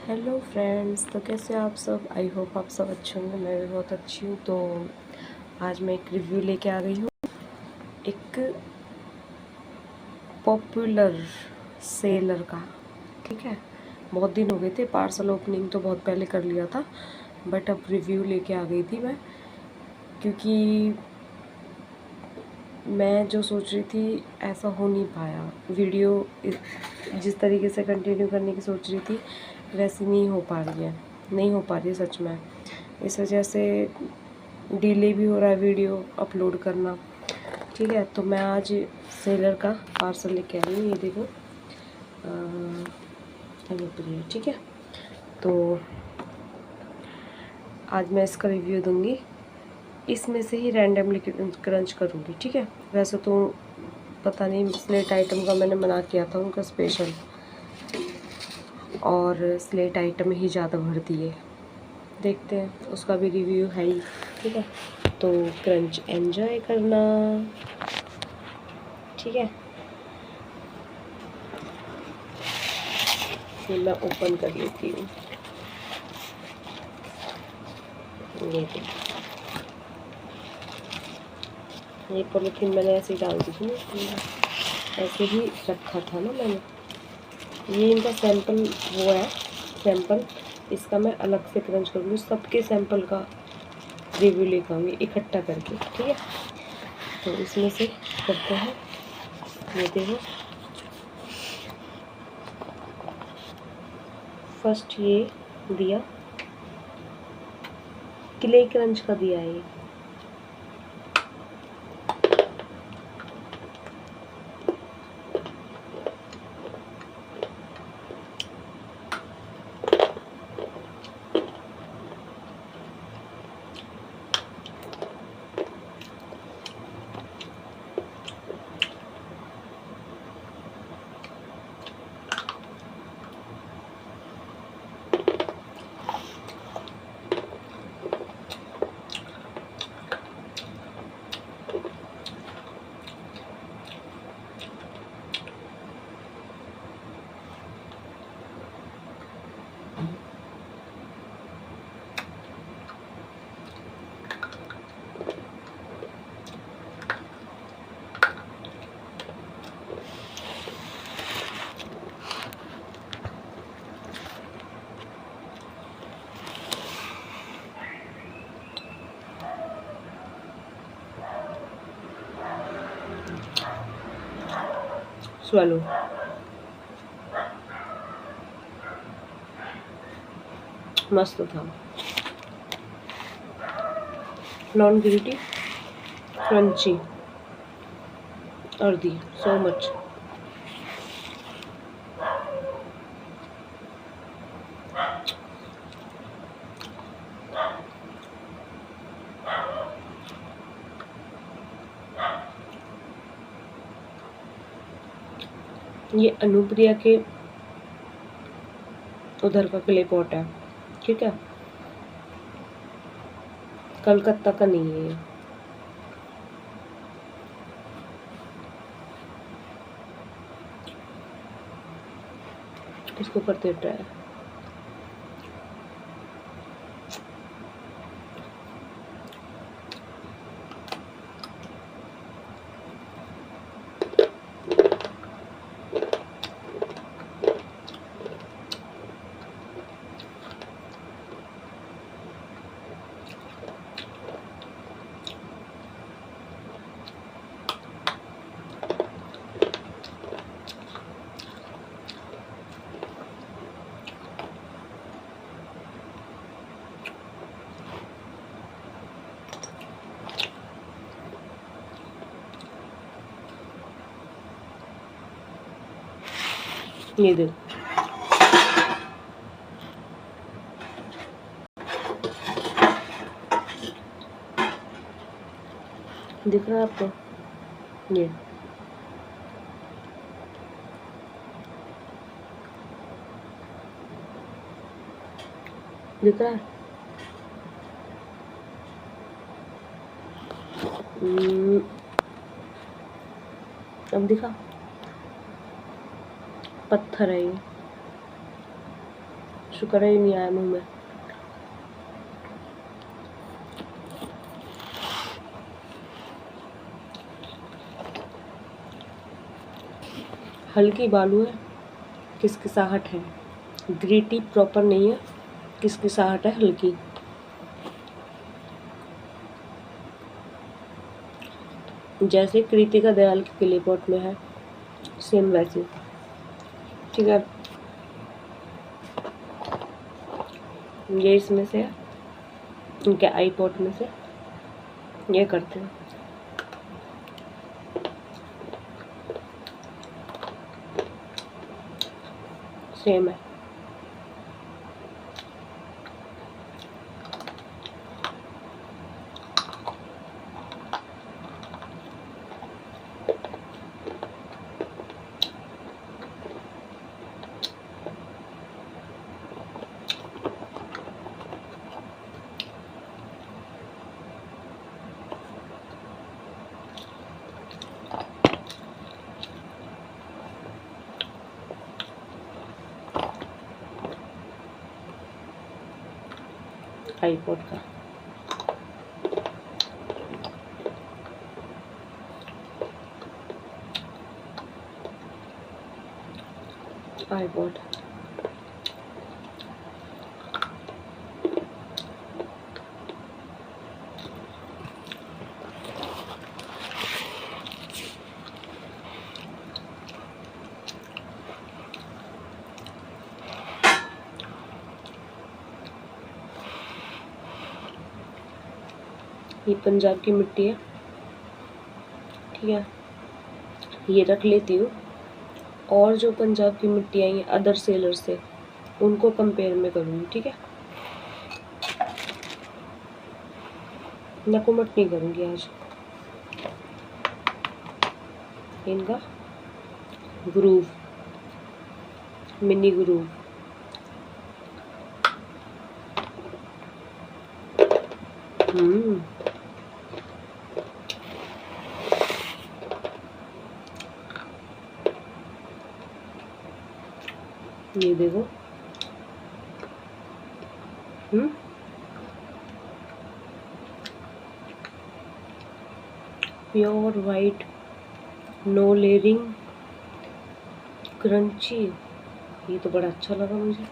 Hello friends, तो कैसे हो आप सब। आई होप आप सब अच्छे होंगे। मैं भी बहुत अच्छी हूँ। तो आज मैं एक रिव्यू लेके आ गई हूँ एक पॉपुलर सेलर का। ठीक है, बहुत दिन हो गए थे। पार्सल ओपनिंग तो बहुत पहले कर लिया था, बट अब रिव्यू लेके आ गई थी मैं, क्योंकि मैं जो सोच रही थी ऐसा हो नहीं पाया। वीडियो जिस तरीके से कंटिन्यू करने की सोच रही थी वैसी नहीं हो पा रही है, नहीं हो पा रही है सच में। इस वजह से डिले भी हो रहा है वीडियो अपलोड करना। ठीक है, तो मैं आज सेलर का पार्सल लेके आई हूँ। ये देखो, अनुप्रिया। ठीक है, तो आज मैं इसका रिव्यू दूंगी। इसमें से ही रैंडमली क्रंच करूँगी। ठीक है, वैसे तो पता नहीं स्लेट आइटम का मैंने मना किया था उनका स्पेशल, और स्लेट आइटम ही ज़्यादा भर दिए। देखते हैं, उसका भी रिव्यू है ही। ठीक है, तो क्रंच एंजॉय करना। ठीक है, फिर मैं ओपन कर लेती हूँ। ये पॉलीथीन मैंने ऐसे ही डाल दी थी ना, ऐसे ही रखा था ना मैंने। ये इनका सैंपल वो है, सैंपल। इसका मैं अलग से क्रंच करूँगी, सबके सैंपल का रिव्यू लेकर आऊँगी इकट्ठा करके। ठीक है, तो इसमें से करते हैं। ये देखो, फर्स्ट ये दिया, क्ले क्रंच का दिया है। स्वालो, मस्त था। Non gritty, crunchy, earthy, so much. ये अनुप्रिया के उधर का क्ले पॉट है। ठीक है, कलकत्ता का नहीं है ये। इसको करते ट्राई। ये देख, दिख रहा है आपको? ये दिख रहा है? अब दिखा? पत्थर है ये, शुक्र है नहीं आया मुँह में। हल्की बालू है, किसकिसाहट है, ग्रीटी प्रॉपर नहीं है, किसकिसाहट है हल्की। जैसे कृतिका दयाल के क्ले पॉट में है सेम वैसे। ठीक है, ये इसमें से है, इनके आई पॉट में से ये करते हैं। सेम है। आईपॉड का आईपॉड ये पंजाब की मिट्टी है। ठीक है, ये रख लेती हूँ। और जो पंजाब की मिट्टी आई है अदर सेलर से, उनको कंपेयर में करूँगी। ठीक है, नकुमट नहीं करूँगी आज। इनका ग्रूव, मिनी ग्रूव, ये देखो। Pure white, no layering, crunchy. ये तो बड़ा अच्छा लगा मुझे।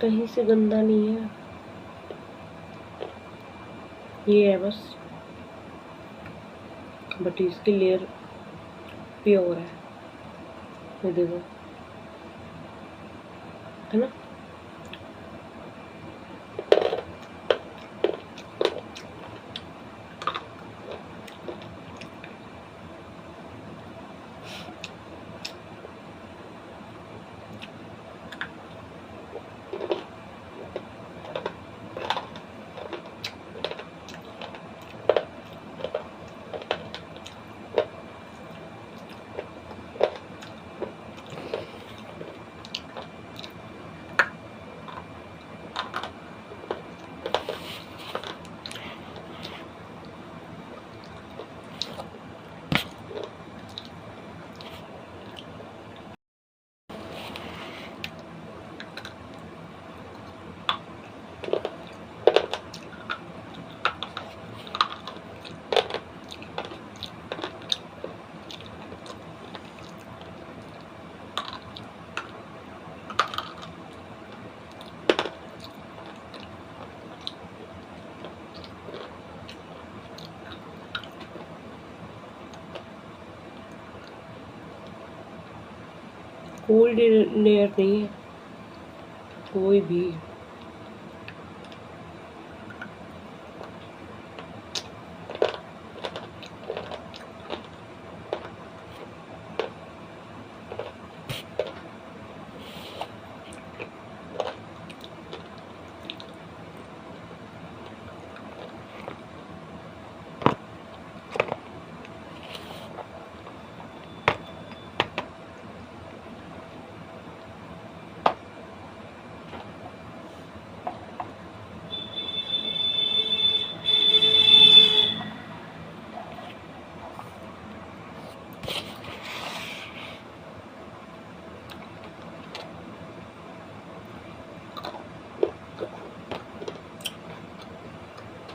कहीं से गंदा नहीं है, ये है बस, बट इसकी लेयर प्योर है। ये देखो, है ना। कोल्ड लेयर नहीं है कोई भी।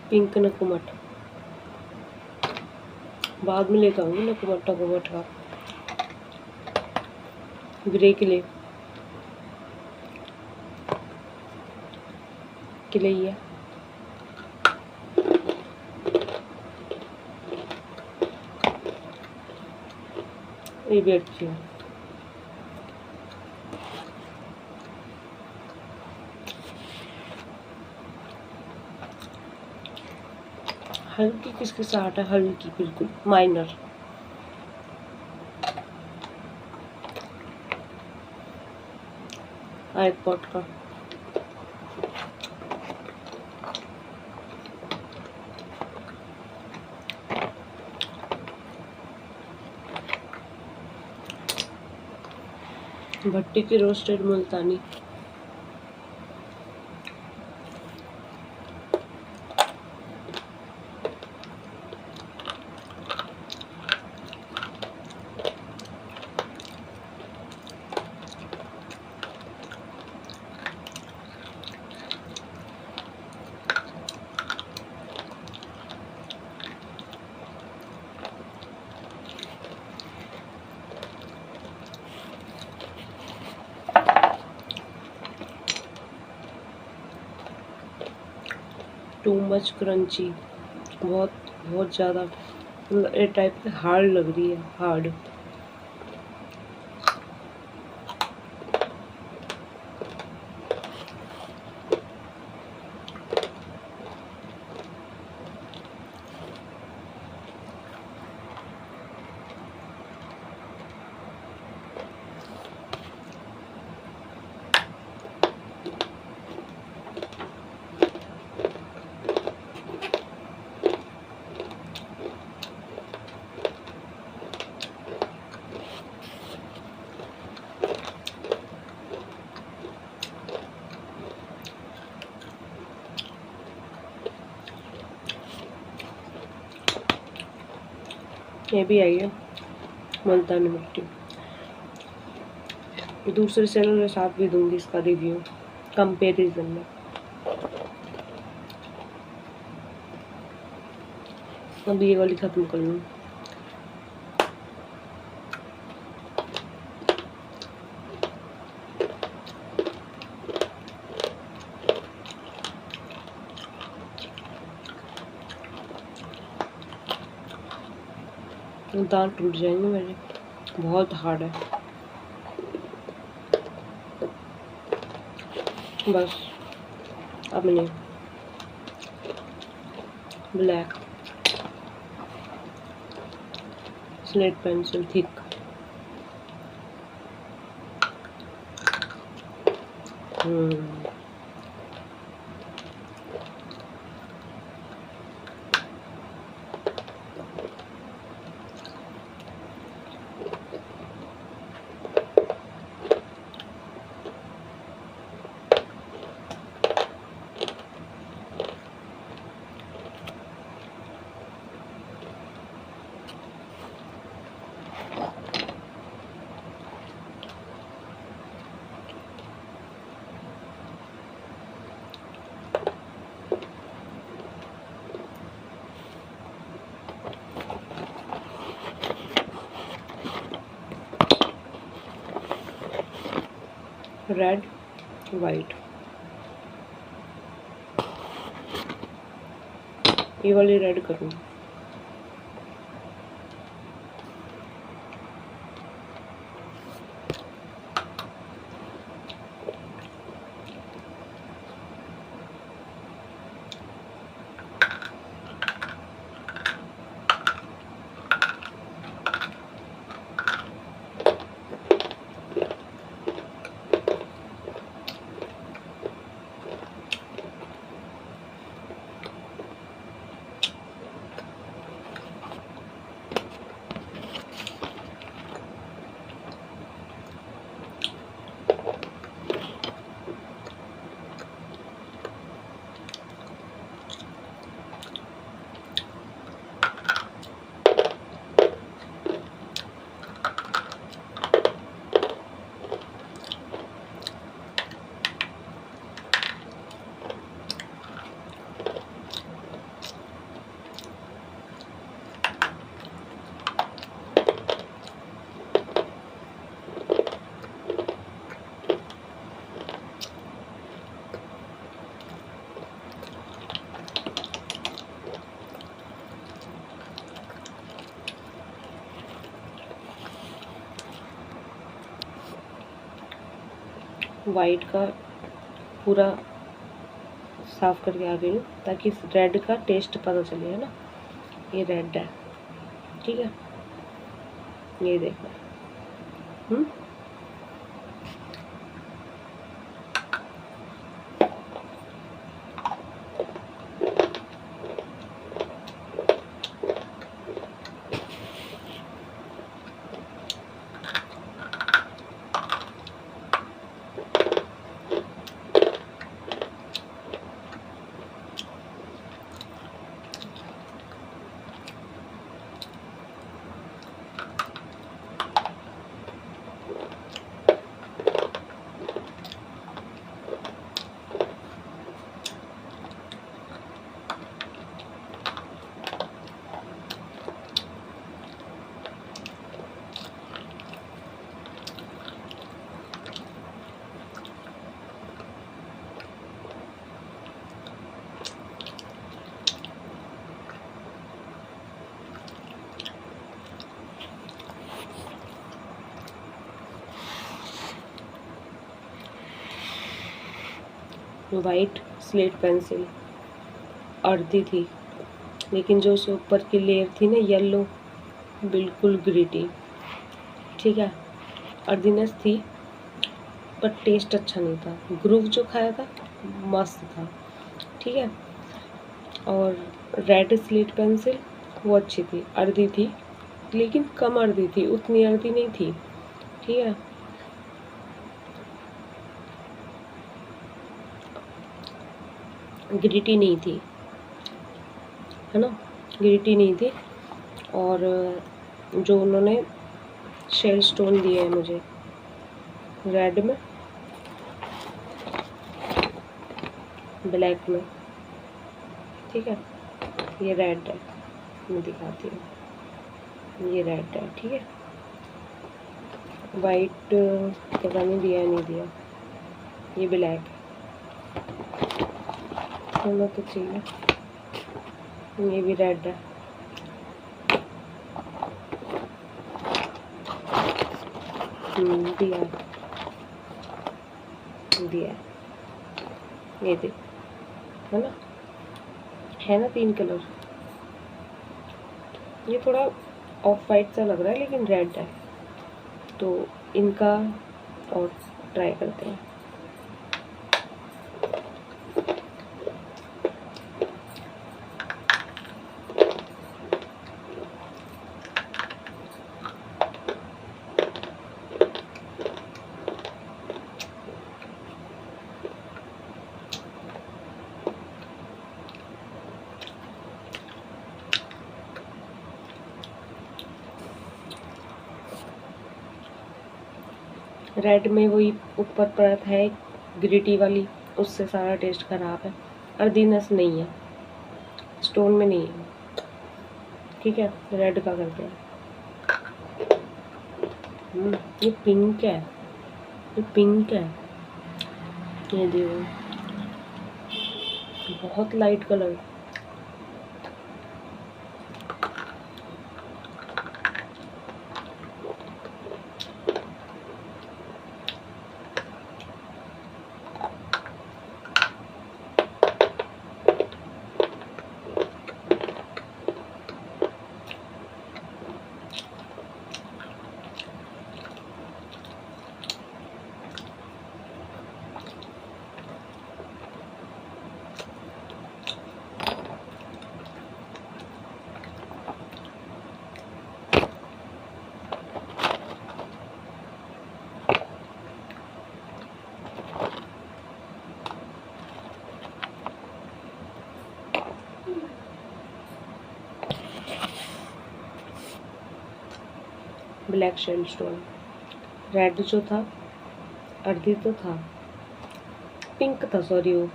पिंक नकुमट बाद में लेकर आऊँगी, नकुमट नकुमट का ग्रे क्ले ही है। ये भी अच्छी है। हल्की किसके साथ है, हल्की बिल्कुल माइनर। आईपॉड का भट्टी की रोस्टेड मुल्तानी टू मच क्रंची, बहुत ज़्यादा ये टाइप की हार्ड लग रही है, हार्ड। ये भी आई है मुल्तानी मिट्टी। दूसरे चैनल के साथ भी दूंगी इसका रिव्यू कंपेरिजन में। अब ये वाली खत्म कर लूँ। दांत टूट जाएंगे मेरे, बहुत हार्ड है। बस अब मैंने black slate pencil thick red white, ये वाली रेड करूँगी। वाइट का पूरा साफ करके आ गई हूँ, ताकि इस रेड का टेस्ट पता चले, है ना। ये रेड है, ठीक है, ये देखो। वाइट स्लेट पेंसिल अर्धी थी, लेकिन जो उसके ऊपर की लेयर थी ना येलो, बिल्कुल ग्रिटी, ठीक है, अर्दीनेस थी, पर टेस्ट अच्छा नहीं था। ग्रूव जो खाया था मस्त था, ठीक है। और रेड स्लेट पेंसिल वो अच्छी थी, अर्धी थी, लेकिन कम अर्धी थी, उतनी अर्धी नहीं थी, ठीक है। ग्रिटी नहीं थी, है ना, ग्रिटी नहीं थी। और जो उन्होंने शेल स्टोन दिए हैं मुझे रेड में, ब्लैक में, ठीक है, ये रेड है, मैं दिखाती हूँ, ये रेड है, ठीक है। वाइट पता नहीं दिया नहीं दिया, ये ब्लैक होना तो चाहिए, ये भी रेड है, दिया दिया, ये देख, है ना 3 कलर। ये थोड़ा ऑफ वाइट सा लग रहा है, लेकिन रेड है, तो इनका और ट्राई करते हैं। रेड में वही ऊपर परत है ग्रिटी वाली, उससे सारा टेस्ट खराब है, अर्दीनेस नहीं है, स्टोन में नहीं है, ठीक है। रेड का करते हैं। ये पिंक है, ये पिंक है, ये देखो बहुत light colour. Black shell stone, red जो था अर्धी तो था, पिंक था, सॉरी, वो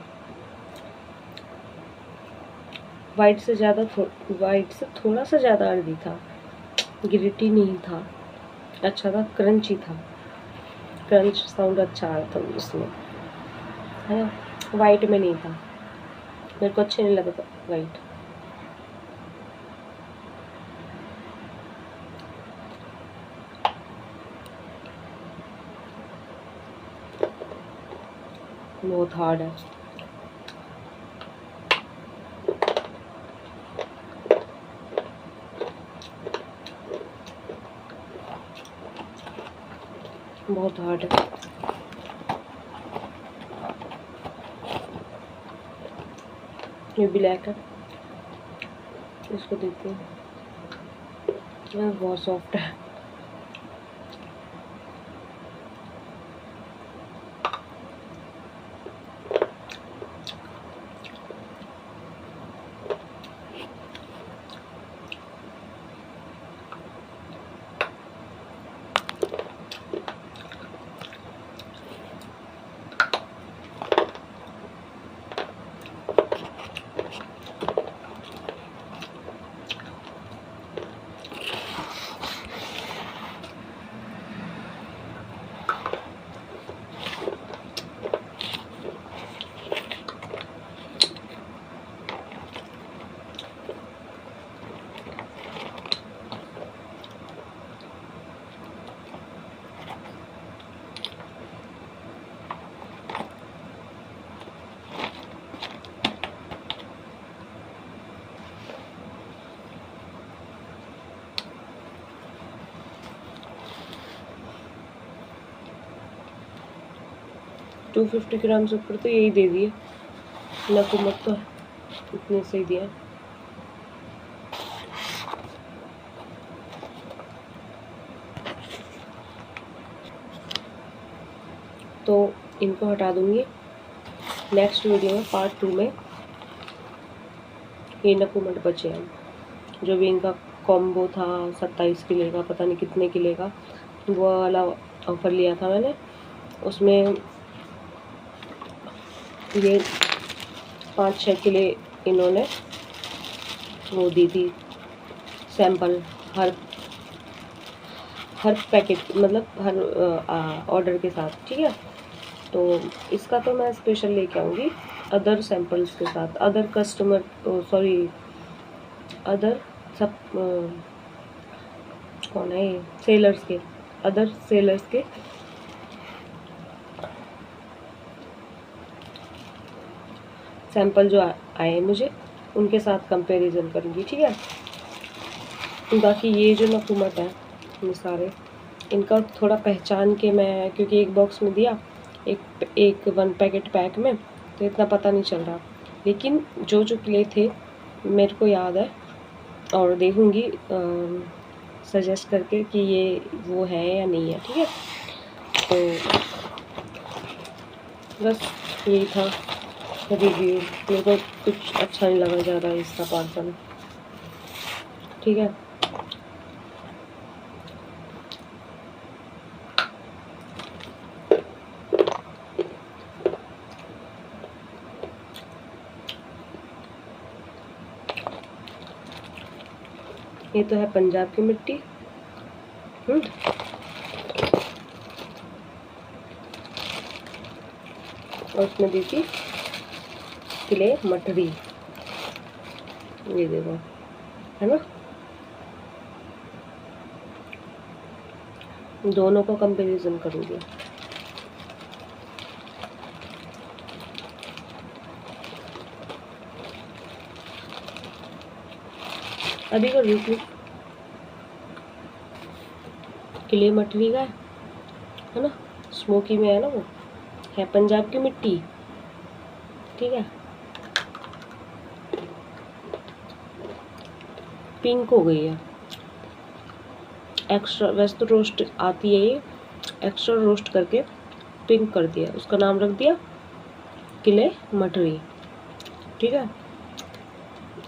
वाइट से ज़्यादा, वाइट से थोड़ा सा ज़्यादा अर्धी था, ग्रिटी नहीं था, अच्छा था, क्रंची था, क्रंच साउंड अच्छा आ रहा था उसमें, है ना। वाइट में नहीं था, मेरे को अच्छे नहीं लगा था वाइट। बहुत हार्ड है। बहुत हार्ड है। ये ब्लैक है, इसको देखते हैं। बहुत सॉफ्ट है। टू 250 ग्राम से ऊपर तो यही दे दिए, नकुमत तो इतने से ही दिया। तो इनको हटा दूंगी। नेक्स्ट वीडियो में पार्ट 2 में ये नकुमट बचे हैं, जो भी इनका कॉम्बो था 27 किले का, पता नहीं कितने किले का, वो वाला ऑफर लिया था मैंने। उसमें ये 5-6 किले इन्होंने वो दी थी सैंपल, हर पैकेट मतलब हर ऑर्डर के साथ, ठीक है। तो इसका तो मैं स्पेशल लेके आऊँगी अदर सैंपल्स के साथ, अदर कस्टमर अदर सब कौन है ये, सेलर्स के, अदर सेलर्स के सैंपल जो आए मुझे, उनके साथ कंपैरिजन करूँगी, ठीक है। बाकी ये जो नकुमट है ये सारे, इनका थोड़ा पहचान के मैं, क्योंकि एक बॉक्स में दिया, एक 1 पैकेट पैक में, तो इतना पता नहीं चल रहा, लेकिन जो जो किले थे मेरे को याद है, और देखूँगी सजेस्ट करके कि ये वो है या नहीं है, ठीक है। तो बस यही था रिव्यू। मेरे को कुछ अच्छा नहीं लगा ज़्यादा इसका पार्सल, ठीक है। ये तो है पंजाब की मिट्टी, और उसमें दी थी किले मटरी, ये देखो, है ना। दोनों को कंपैरिजन करूँगी। अभी कर रही थी, किले मटरी का है ना, स्मोकी में है ना, वो है पंजाब की मिट्टी, ठीक है। पिंक हो गई है एक्स्ट्रा, वैसे तो रोस्ट आती है ये, एक्स्ट्रा रोस्ट करके पिंक कर दिया, उसका नाम रख दिया किले मटरी, ठीक है।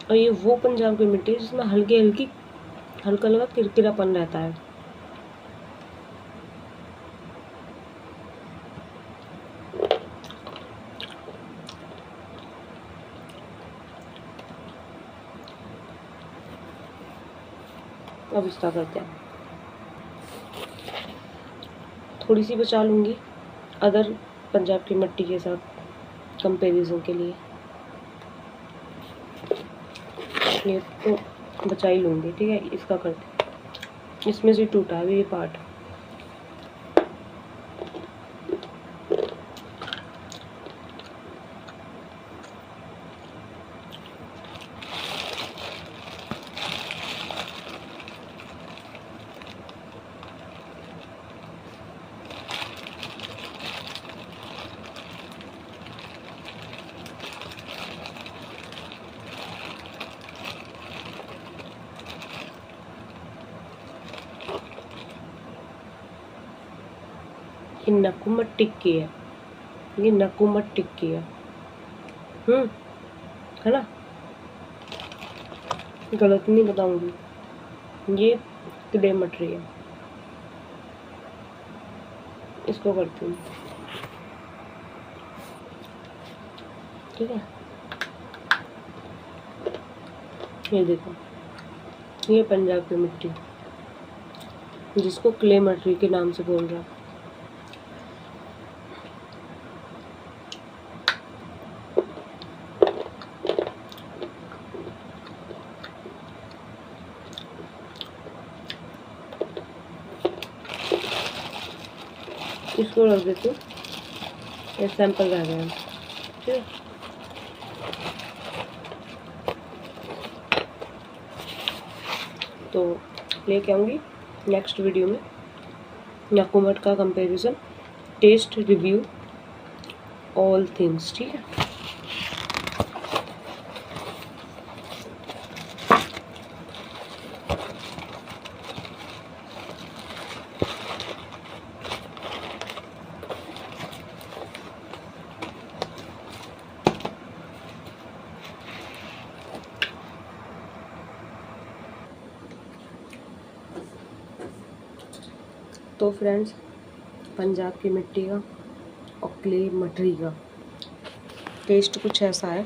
और ये वो पंजाब की मिट्टी जिसमें हल्का हल्का किरकिरापन रहता है। अब इसका करते हैं, थोड़ी सी बचा लूँगी अदर पंजाब की मिट्टी के साथ कंपैरिजन के लिए, ये तो बचा ही लूँगी, ठीक है। इसका करते, इसमें से टूटा है ये पार्ट, ये नकुमत टिक्की है, ये नकुमत टिक्की है, है ना, गलत नहीं बताऊंगी। ये क्ले मटरी है, इसको करती हूँ, ठीक है। ये देखो, ये पंजाब की मिट्टी जिसको क्ले मटरी के नाम से बोल रहा है। इसको रख देती हूँ, ये सैंपल रह गया, ठीक है। तो लेके आऊँगी नेक्स्ट वीडियो में नकुमत का comparison, test review, all things, ठीक है। तो फ्रेंड्स, पंजाब की मिट्टी का और क्ले मटरी का टेस्ट कुछ ऐसा है,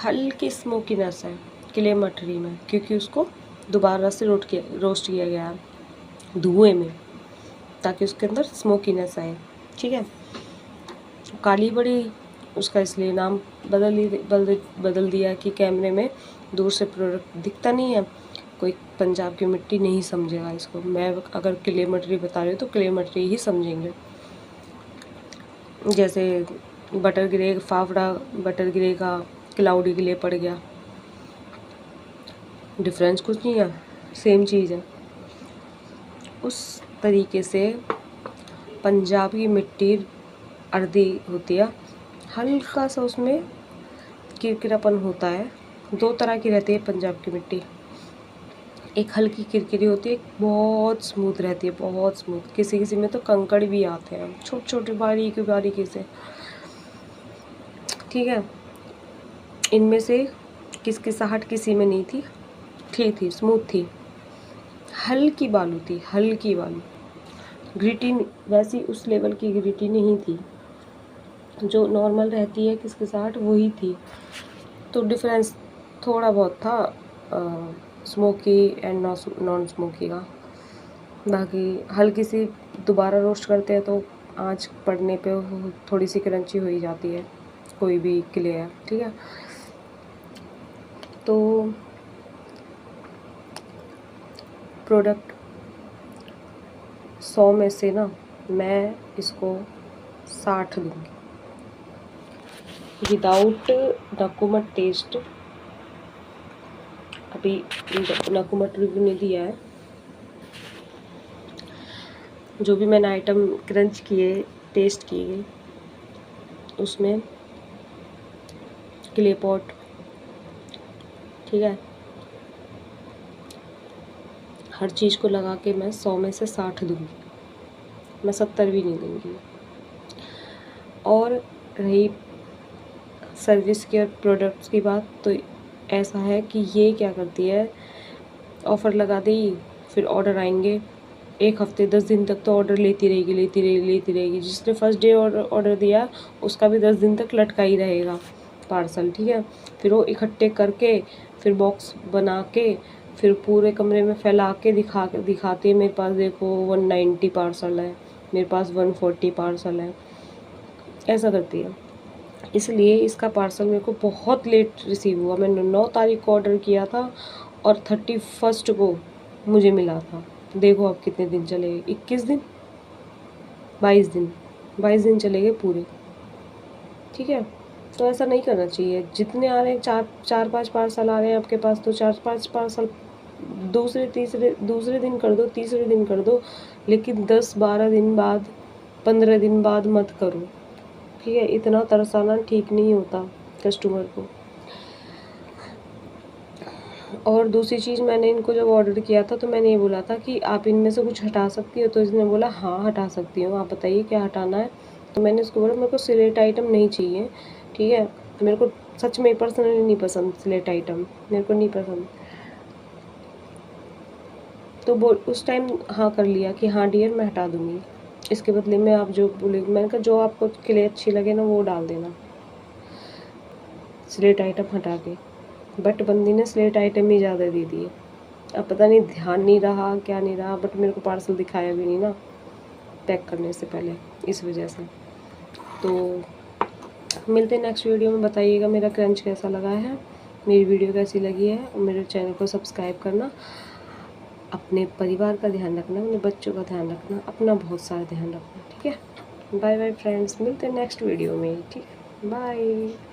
हल्की स्मोकीनेस है क्ले मटरी में, क्योंकि उसको दोबारा से रोस्ट किया गया है धुएं में, ताकि उसके अंदर स्मोकीनेस आए, ठीक है। काली बड़ी उसका इसलिए नाम बदल दिया कि कैमरे में दूर से प्रोडक्ट दिखता नहीं है, कोई पंजाब की मिट्टी नहीं समझेगा इसको। मैं अगर क्ले मटरी बता रही हूँ तो क्ले मटरी ही समझेंगे। जैसे बटर गिरे, फाफड़ा बटर गिरेगा, क्लाउडी क्ले पड़ गया, डिफरेंस कुछ नहीं है, सेम चीज़ है। उस तरीके से पंजाब की मिट्टी अर्दी होती है, हल्का सा उसमें किरकिरापन होता है। दो तरह की रहती है पंजाब की मिट्टी, एक हल्की किरकिरी होती है, एक बहुत स्मूथ रहती है, बहुत स्मूथ। किसी किसी में तो कंकड़ भी आते हैं छोटे छोटे बारीकी से, ठीक है। इनमें से किसकिसाहट किसी में नहीं थी, ठीक थी, स्मूथ थी, हल्की बालू थी, हल्की बालू। ग्रिटी वैसी उस लेवल की ग्रिटी नहीं थी, जो नॉर्मल रहती है किसकिसाहट वही थी। तो डिफरेंस थोड़ा बहुत था स्मोकी एंड नॉन स्मोकी का। बाकी हल्की सी दोबारा रोस्ट करते हैं तो आंच पड़ने पे थोड़ी सी क्रंची हो ही जाती है, कोई भी क्ले है, ठीक है। तो प्रोडक्ट 100 में से ना मैं इसको 60 दूँगी, विदाउट नकुमत टेस्ट। अभी नकुमत रिव्यू ने दिया है, जो भी मैंने आइटम क्रंच किए, टेस्ट किए, उसमें क्ले पॉट, ठीक है, हर चीज़ को लगा के मैं 100 में से 60 दूँगी, मैं 70 भी नहीं दूँगी। और रही सर्विस के प्रोडक्ट्स की बात, तो ऐसा है कि ये क्या करती है, ऑफ़र लगा दी, फिर ऑर्डर आएंगे, 1 हफ्ते 10 दिन तक तो ऑर्डर लेती रहेगी। जिसने फर्स्ट डे ऑर्डर दिया उसका भी 10 दिन तक लटका ही रहेगा पार्सल, ठीक है। फिर वो इकट्ठे करके, फिर बॉक्स बना के, फिर पूरे कमरे में फैला के दिखाते हैं, मेरे पास देखो 190 पार्सल है, मेरे पास 140 पार्सल है, ऐसा करती है। इसलिए इसका पार्सल मेरे को बहुत लेट रिसीव हुआ। मैंने 9 तारीख को ऑर्डर किया था और 31 को मुझे मिला था। देखो अब कितने दिन चले गए, 21 दिन, 22 दिन चले गए पूरे, ठीक है। तो ऐसा नहीं करना चाहिए। जितने आ रहे हैं, 4-5 पार्सल आ रहे हैं आपके पास, तो 4-5 पार्सल दूसरे दिन कर दो, तीसरे दिन कर दो, लेकिन 10-12 दिन बाद, 15 दिन बाद मत करो, ठीक है। इतना तरसाना ठीक नहीं होता कस्टमर को। और दूसरी चीज़, मैंने इनको जब ऑर्डर किया था तो मैंने ये बोला था कि आप इनमें से कुछ हटा सकती हो, तो इसने बोला हाँ हटा सकती हूँ, आप बताइए क्या हटाना है। तो मैंने इसको बोला मेरे को सिलेट आइटम नहीं चाहिए, ठीक है, मेरे को सच में पर्सनली नहीं पसंद सिलेट आइटम, मेरे को नहीं पसंद। तो वो उस टाइम हाँ कर लिया कि हाँ डियर मैं हटा दूँगी, इसके बदले में आप जो बोलेगी। मैंने कहा जो आपको क्ले अच्छी लगे ना वो डाल देना, स्लेट आइटम हटा के। बट बंदी ने स्लेट आइटम ही ज़्यादा दे दिए। अब पता नहीं ध्यान नहीं रहा क्या नहीं रहा, बट मेरे को पार्सल दिखाया भी नहीं ना पैक करने से पहले, इस वजह से। तो मिलते हैं नेक्स्ट वीडियो में, बताइएगा मेरा क्रंच कैसा लगा है, मेरी वीडियो कैसी लगी है, और मेरे चैनल को सब्सक्राइब करना। अपने परिवार का ध्यान रखना, अपने बच्चों का ध्यान रखना, अपना बहुत सारा ध्यान रखना, ठीक है। बाय बाय फ्रेंड्स, मिलते हैं नेक्स्ट वीडियो में, ठीक है, बाय।